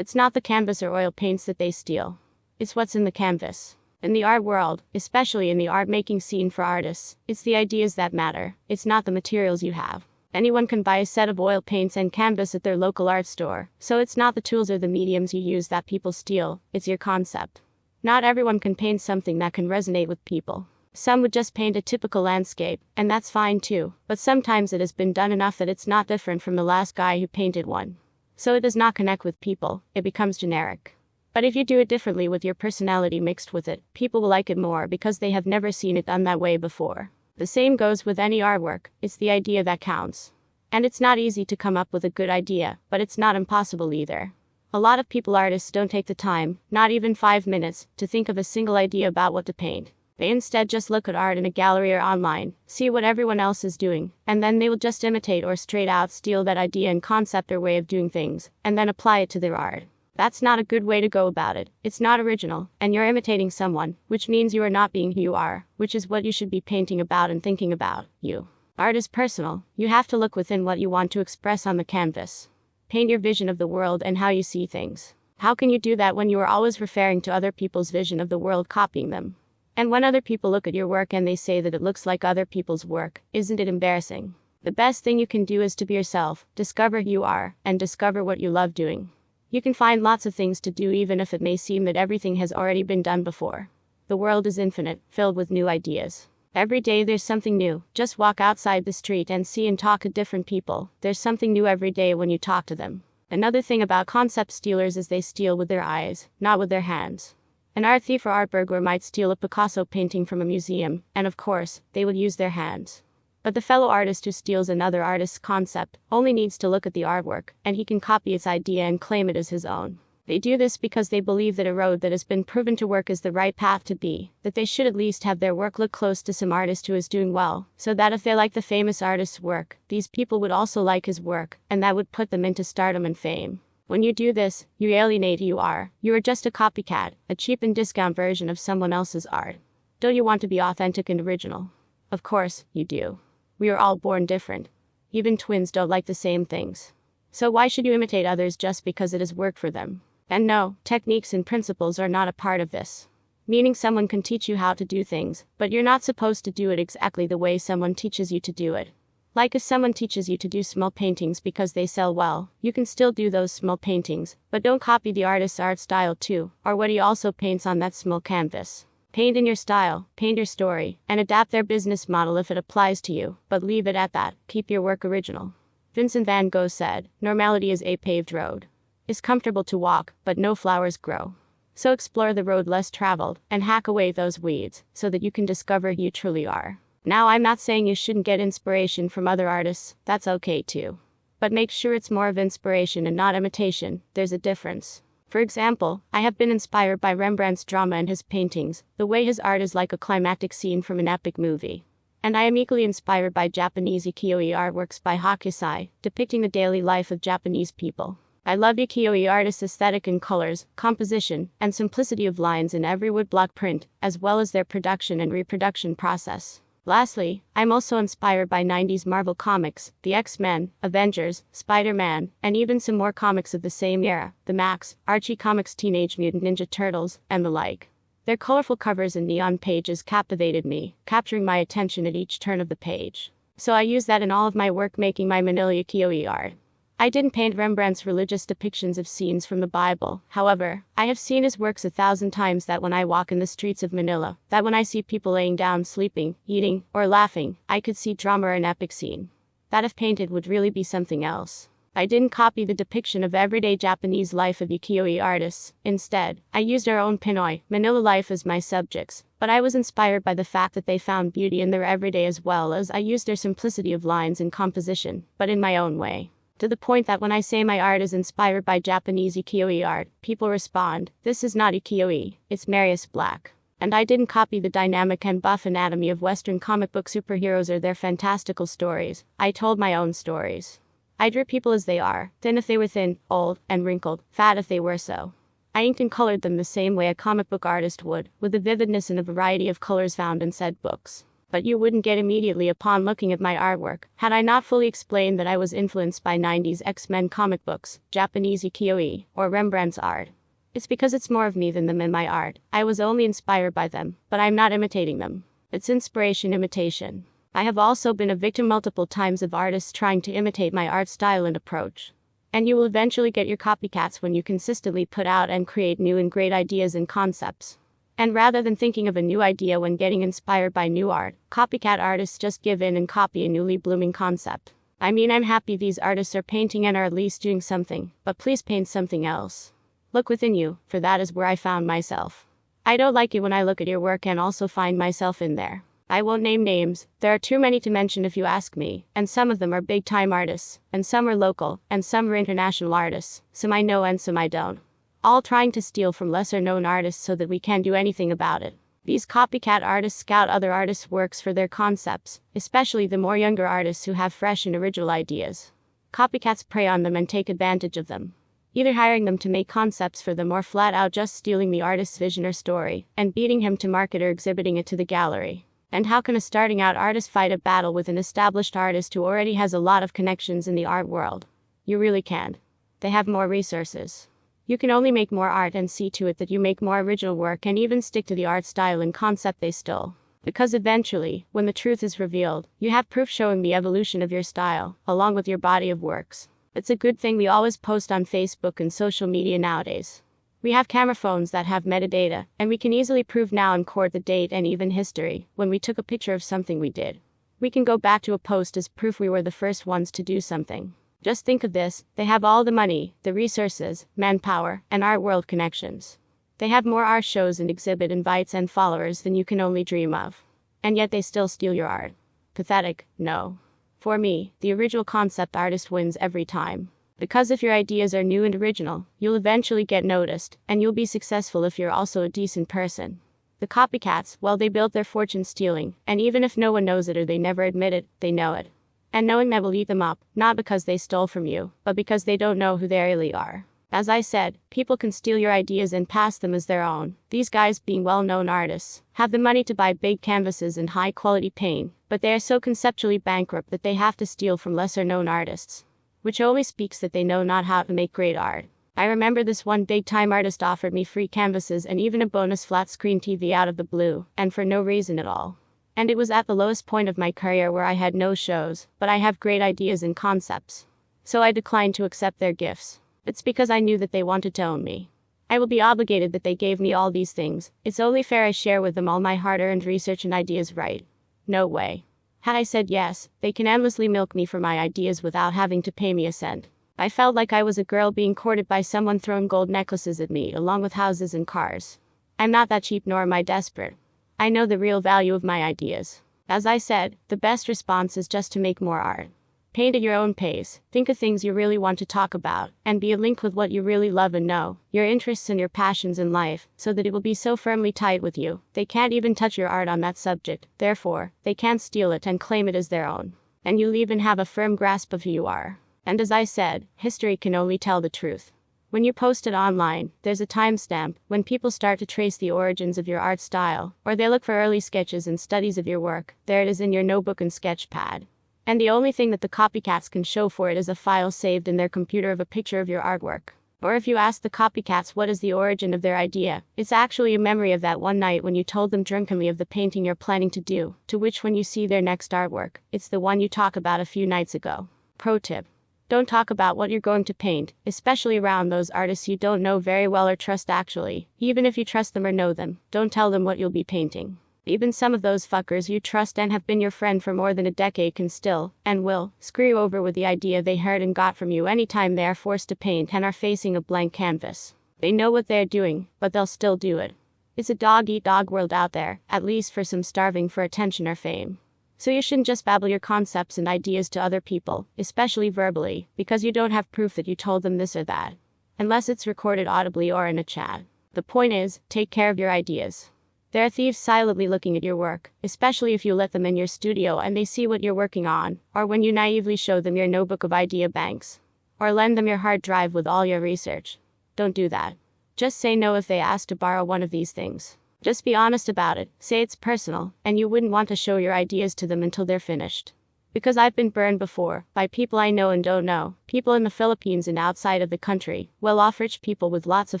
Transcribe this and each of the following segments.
It's not the canvas or oil paints that they steal. It's what's in the canvas. In the art world, especially in the art-making scene for artists, it's the ideas that matter. It's not the materials you have. Anyone can buy a set of oil paints and canvas at their local art store, so it's not the tools or the mediums you use that people steal, it's your concept. Not everyone can paint something that can resonate with people. Some would just paint a typical landscape, and that's fine too, but sometimes it has been done enough that it's not different from the last guy who painted one. So it does not connect with people, it becomes generic. But if you do it differently with your personality mixed with it, people will like it more because they have never seen it done that way before. The same goes with any artwork, it's the idea that counts. And it's not easy to come up with a good idea, but it's not impossible either. A lot of artists don't take the time, not even 5 minutes, to think of a single idea about what to paint. They instead just look at art in a gallery or online, see what everyone else is doing, and then they will just imitate or straight out steal that idea and concept or way of doing things, and then apply it to their art. That's not a good way to go about it. It's not original, and you're imitating someone, which means you are not being who you are, which is what you should be painting about and thinking about, you. Art is personal. You have to look within what you want to express on the canvas. Paint your vision of the world and how you see things. How can you do that when you are always referring to other people's vision of the world, copying them? And when other people look at your work and they say that it looks like other people's work, isn't it embarrassing? The best thing you can do is to be yourself, discover who you are, and discover what you love doing. You can find lots of things to do even if it may seem that everything has already been done before. The world is infinite, filled with new ideas. Every day there's something new. Just walk outside the street and see and talk to different people. There's something new every day when you talk to them. Another thing about concept stealers is they steal with their eyes, not with their hands. An art thief or art burglar might steal a Picasso painting from a museum, and of course, they would use their hands. But the fellow artist who steals another artist's concept only needs to look at the artwork, and he can copy its idea and claim it as his own. They do this because they believe that a road that has been proven to work is the right path to be, that they should at least have their work look close to some artist who is doing well, so that if they like the famous artist's work, these people would also like his work, and that would put them into stardom and fame. When you do this, you alienate who you are. You are just a copycat, a cheap and discount version of someone else's art. Don't you want to be authentic and original? Of course, you do. We are all born different. Even twins don't like the same things. So why should you imitate others just because it has worked for them? And no, techniques and principles are not a part of this. Meaning someone can teach you how to do things, but you're not supposed to do it exactly the way someone teaches you to do it. Like if someone teaches you to do small paintings because they sell well, you can still do those small paintings, but don't copy the artist's art style too, or what he also paints on that small canvas. Paint in your style, paint your story, and adapt their business model if it applies to you, but leave it at that. Keep your work original. Vincent van Gogh said, "Normality is a paved road. It's comfortable to walk, but no flowers grow. So explore the road less traveled, and hack away those weeds, so that you can discover who you truly are." Now I'm not saying you shouldn't get inspiration from other artists, that's okay too. But make sure it's more of inspiration and not imitation, there's a difference. For example, I have been inspired by Rembrandt's drama and his paintings, the way his art is like a climactic scene from an epic movie. And I am equally inspired by Japanese Ukiyo-E artworks by 𝐻𝐚𝐽, depicting the daily life of Japanese people. I love Ukiyo-E artists' aesthetic in colors, composition, and simplicity of lines in every woodblock print, as well as their production and reproduction process. Lastly, I'm also inspired by 90s Marvel comics, the X-Men, Avengers, Spider-Man, and even some more comics of the same era, the Max, Archie Comics Teenage Mutant Ninja Turtles, and the like. Their colorful covers and neon pages captivated me, capturing my attention at each turn of the page. So I use that in all of my work making my Manila Ukiyo-E art. I didn't paint Rembrandt's religious depictions of scenes from the Bible, however, I have seen his works 1,000 times that when I walk in the streets of Manila, that when I see people laying down sleeping, eating, or laughing, I could see drama or an epic scene. That if painted would really be something else. I didn't copy the depiction of everyday Japanese life of Ukiyo-E artists, instead, I used our own Pinoy, Manila life as my subjects, but I was inspired by the fact that they found beauty in their everyday as well as I used their simplicity of lines and composition, but in my own way. To the point that when I say my art is inspired by Japanese Ukiyo-E art, people respond, "This is not Ukiyo-E, it's Marius Black." And I didn't copy the dynamic and buff anatomy of Western comic book superheroes or their fantastical stories, I told my own stories. I drew people as they are, thin if they were thin, old, and wrinkled, fat if they were so. I inked and colored them the same way a comic book artist would, with the vividness and a variety of colors found in said books. But you wouldn't get immediately upon looking at my artwork, had I not fully explained that I was influenced by 90s X-Men comic books, Japanese Ukiyo-E, or Rembrandt's art. It's because it's more of me than them in my art. I was only inspired by them, but I'm not imitating them. It's inspiration imitation. I have also been a victim multiple times of artists trying to imitate my art style and approach. And you will eventually get your copycats when you consistently put out and create new and great ideas and concepts. And rather than thinking of a new idea when getting inspired by new art, copycat artists just give in and copy a newly blooming concept. I mean, I'm happy these artists are painting and are at least doing something, but please paint something else. Look within you, for that is where I found myself. I don't like it when I look at your work and also find myself in there. I won't name names, there are too many to mention if you ask me, and some of them are big-time artists, and some are local, and some are international artists, some I know and some I don't. All trying to steal from lesser-known artists so that we can't do anything about it. These copycat artists scout other artists' works for their concepts, especially the more younger artists who have fresh and original ideas. Copycats prey on them and take advantage of them, either hiring them to make concepts for them or flat out just stealing the artist's vision or story, and beating him to market or exhibiting it to the gallery. And how can a starting out artist fight a battle with an established artist who already has a lot of connections in the art world? You really can't. They have more resources. You can only make more art and see to it that you make more original work and even stick to the art style and concept they stole. Because eventually, when the truth is revealed, you have proof showing the evolution of your style, along with your body of works. It's a good thing we always post on Facebook and social media nowadays. We have camera phones that have metadata, and we can easily prove now in court the date and even history, when we took a picture of something we did. We can go back to a post as proof we were the first ones to do something. Just think of this, they have all the money, the resources, manpower, and art world connections. They have more art shows and exhibit invites and followers than you can only dream of. And yet they still steal your art. Pathetic, no. For me, the original concept artist wins every time. Because if your ideas are new and original, you'll eventually get noticed, and you'll be successful if you're also a decent person. The copycats, well, they built their fortune stealing, and even if no one knows it or they never admit it, they know it. And knowing that will eat them up, not because they stole from you, but because they don't know who they really are. As I said, people can steal your ideas and pass them as their own. These guys, being well-known artists, have the money to buy big canvases and high-quality paint, but they are so conceptually bankrupt that they have to steal from lesser-known artists. Which only speaks that they know not how to make great art. I remember this one big-time artist offered me free canvases and even a bonus flat-screen TV out of the blue, and for no reason at all. And it was at the lowest point of my career where I had no shows, but I have great ideas and concepts. So I declined to accept their gifts. It's because I knew that they wanted to own me. I will be obligated that they gave me all these things. It's only fair I share with them all my hard-earned research and ideas, right? No way. Had I said yes, they can endlessly milk me for my ideas without having to pay me a cent. I felt like I was a girl being courted by someone throwing gold necklaces at me along with houses and cars. I'm not that cheap, nor am I desperate. I know the real value of my ideas. As I said, the best response is just to make more art. Paint at your own pace, think of things you really want to talk about, and be linked with what you really love and know, your interests and your passions in life, so that it will be so firmly tied with you, they can't even touch your art on that subject, therefore, they can't steal it and claim it as their own. And you'll even have a firm grasp of who you are. And as I said, history can only tell the truth. When you post it online, there's a timestamp when people start to trace the origins of your art style, or they look for early sketches and studies of your work, there it is in your notebook and sketch pad. And the only thing that the copycats can show for it is a file saved in their computer of a picture of your artwork. Or if you ask the copycats what is the origin of their idea, it's actually a memory of that one night when you told them drunkenly of the painting you're planning to do, to which when you see their next artwork, it's the one you talk about a few nights ago. Pro tip. Don't talk about what you're going to paint, especially around those artists you don't know very well or trust actually. Even if you trust them or know them, don't tell them what you'll be painting. Even some of those fuckers you trust and have been your friend for more than a decade can still, and will, screw you over with the idea they heard and got from you anytime they are forced to paint and are facing a blank canvas. They know what they're doing, but they'll still do it. It's a dog-eat-dog world out there, at least for some starving for attention or fame. So you shouldn't just babble your concepts and ideas to other people, especially verbally, because you don't have proof that you told them this or that. Unless it's recorded audibly or in a chat. The point is, take care of your ideas. There are thieves silently looking at your work, especially if you let them in your studio and they see what you're working on, or when you naively show them your notebook of idea banks. Or lend them your hard drive with all your research. Don't do that. Just say no if they ask to borrow one of these things. Just be honest about it, say it's personal, and you wouldn't want to show your ideas to them until they're finished. Because I've been burned before, by people I know and don't know, people in the Philippines and outside of the country, well-off rich people with lots of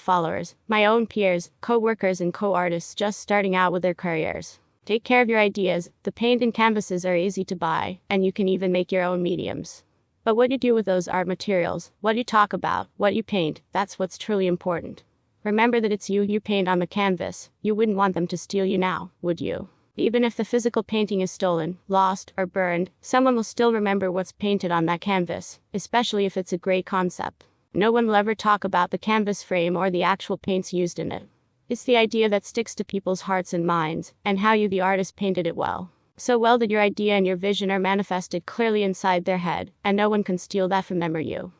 followers, my own peers, co-workers and co-artists just starting out with their careers. Take care of your ideas, the paint and canvases are easy to buy, and you can even make your own mediums. But what you do with those art materials, what you talk about, what you paint, that's what's truly important. Remember that it's you paint on the canvas, you wouldn't want them to steal you now, would you? Even if the physical painting is stolen, lost, or burned, someone will still remember what's painted on that canvas, especially if it's a great concept. No one will ever talk about the canvas frame or the actual paints used in it. It's the idea that sticks to people's hearts and minds, and how you the artist painted it well. So well that your idea and your vision are manifested clearly inside their head, and no one can steal that from them or you.